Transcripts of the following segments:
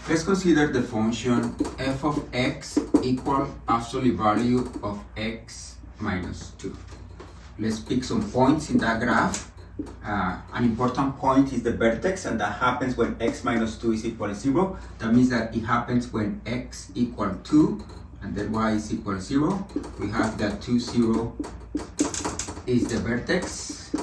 Let's consider the function f of x equal absolute value of x minus 2. Let's pick some points in that graph. An important point is the vertex, and that happens when x minus 2 is equal to 0. That means that it happens when x equal 2 and then y is equal to 0. We have that 2, 0 is the vertex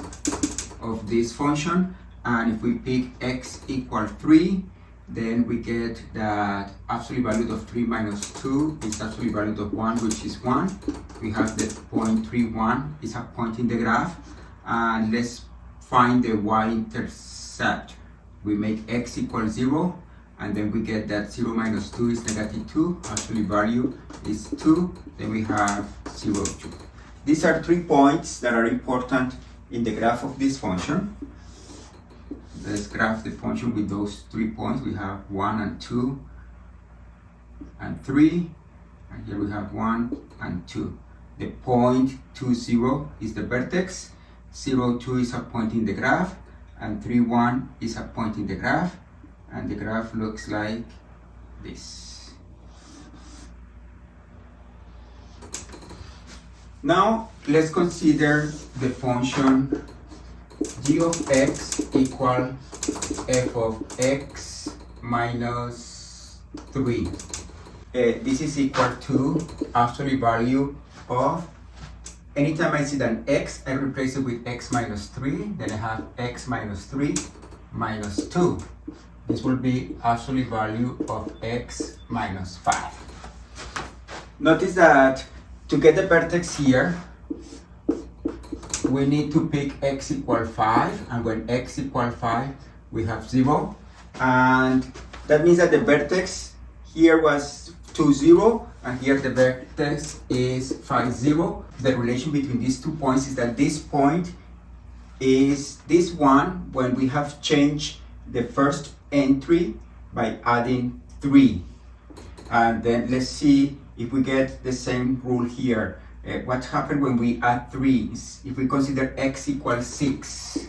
of this function. And if we pick x equal 3, then we get that absolute value of 3 minus 2 is absolute value of 1, which is 1. We have the point 3, 1 is a point in the graph. And let's find the y-intercept. We make x equal 0, and then we get that 0 minus 2 is negative 2. Absolute value is 2. Then we have 0, 2. These are 3 points that are important in the graph of this function. Let's graph the function with those 3 points. We have 1 and 2 and 3, and here we have 1 and 2. The point 2, 0 is the vertex, 0, 2 is a point in the graph, and 3, 1 is a point in the graph, and the graph looks like this. Now let's consider the function g of x equal f of x minus 3. This is equal to absolute value of, anytime I see an x, I replace it with x minus 3, then I have x minus 3 minus 2. This will be absolute value of x minus 5. Notice that to get the vertex here, we need to pick x equal 5, and when x equal 5, we have 0. And that means that the vertex here was 2, 0, and here the vertex is 5, 0. The relation between these 2 points is that this point is this one when we have changed the first entry by adding 3. And then let's see if we get the same rule here. What happened when we add 3? If we consider x equals 6,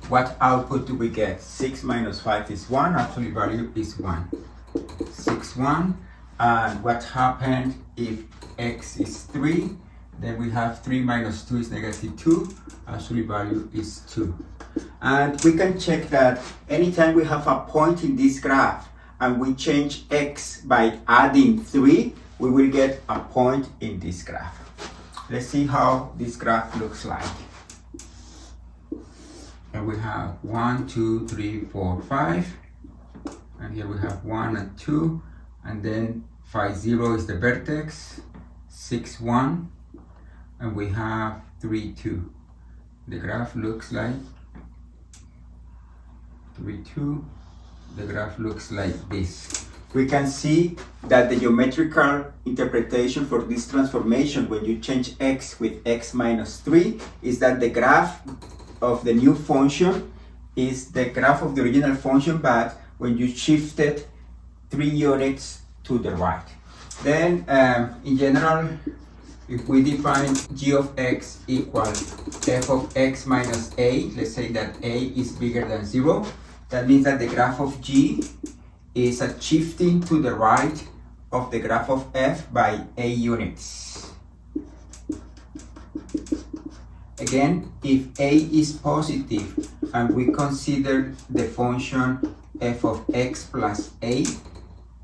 what output do we get? 6 minus 5 is 1, absolute value is 1. 6, 1. And what happened if x is 3? Then we have 3 minus 2 is negative 2, absolute value is 2. And we can check that anytime we have a point in this graph and we change x by adding 3, we will get a point in this graph. Let's see how this graph looks like. And we have 1, 2, 3, 4, 5. And here we have 1 and 2. And then 5, 0 is the vertex. 6, 1. And we have 3, 2. The graph looks like 3, 2. The graph looks like this. We can see that the geometrical interpretation for this transformation when you change x with x minus 3 is that the graph of the new function is the graph of the original function, but when you shifted 3 units to the right. Then in general, if we define g of x equal f of x minus a, let's say that a is bigger than 0, that means that the graph of g is a shifting to the right of the graph of f by a units. Again, if a is positive and we consider the function f of x plus a,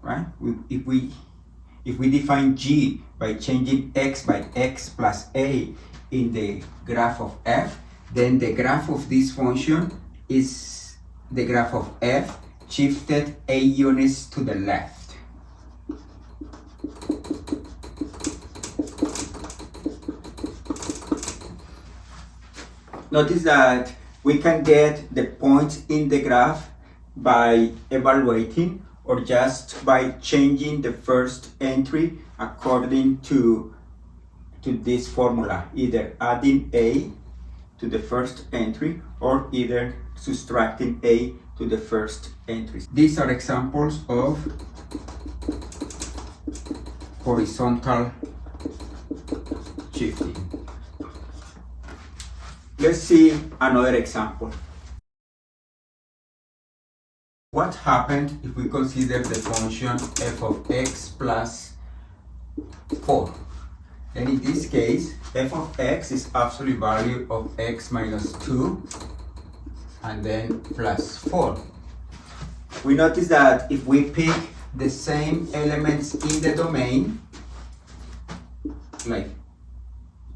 right? If we define g by changing x by x plus a in the graph of f, then the graph of this function is the graph of f shifted a units to the left. Notice that we can get the points in the graph by evaluating or just by changing the first entry according to this formula, either adding a to the first entry or either subtracting a to the first entry. These are examples of horizontal shifting. Let's see another example. What happened if we consider the function f of x plus 4? And in this case, f of x is absolute value of x minus 2 and then plus 4. We notice that if we pick the same elements in the domain, like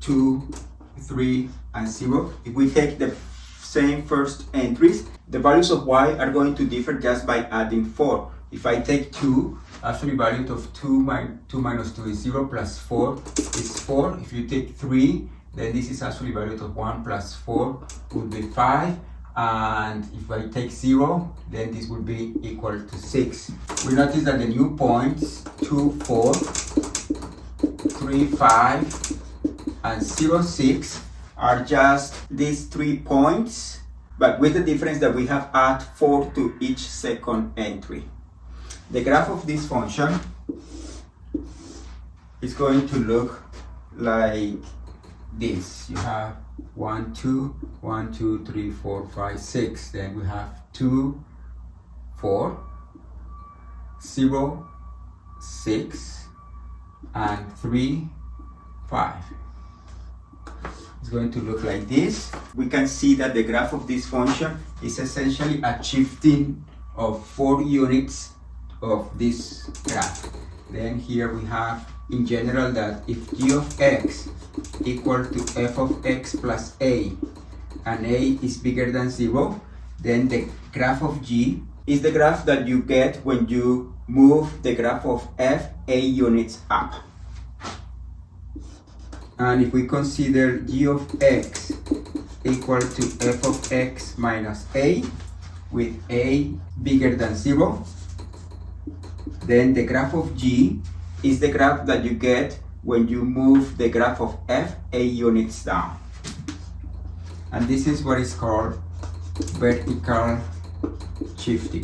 2, 3, and 0, if we take the same first entries, the values of y are going to differ just by adding 4. If I take 2, absolute value of 2 minus 2 is 0 plus 4 is 4. If you take 3, then this is absolute value of 1 plus 4 would be 5. And if I take 0, then this would be equal to 6. We notice that the new points 2, 4, 3, 5, and 0, 6 are just these 3 points, but with the difference that we have add 4 to each second entry. The graph of this function is going to look like this. You have 1, 2, 1, 2, 3, 4, 5, 6. Then we have 2, 4, 0, 6, and 3, 5. It's going to look like this. We can see that the graph of this function is essentially a shifting of 4 units of this graph. Then here we have in general that if g of x equal to f of x plus a and a is bigger than 0, then the graph of g is the graph that you get when you move the graph of f a units up. And if we consider g of x equal to f of x minus a with a bigger than 0, then the graph of g is the graph that you get when you move the graph of f a units down. And this is what is called vertical shifting.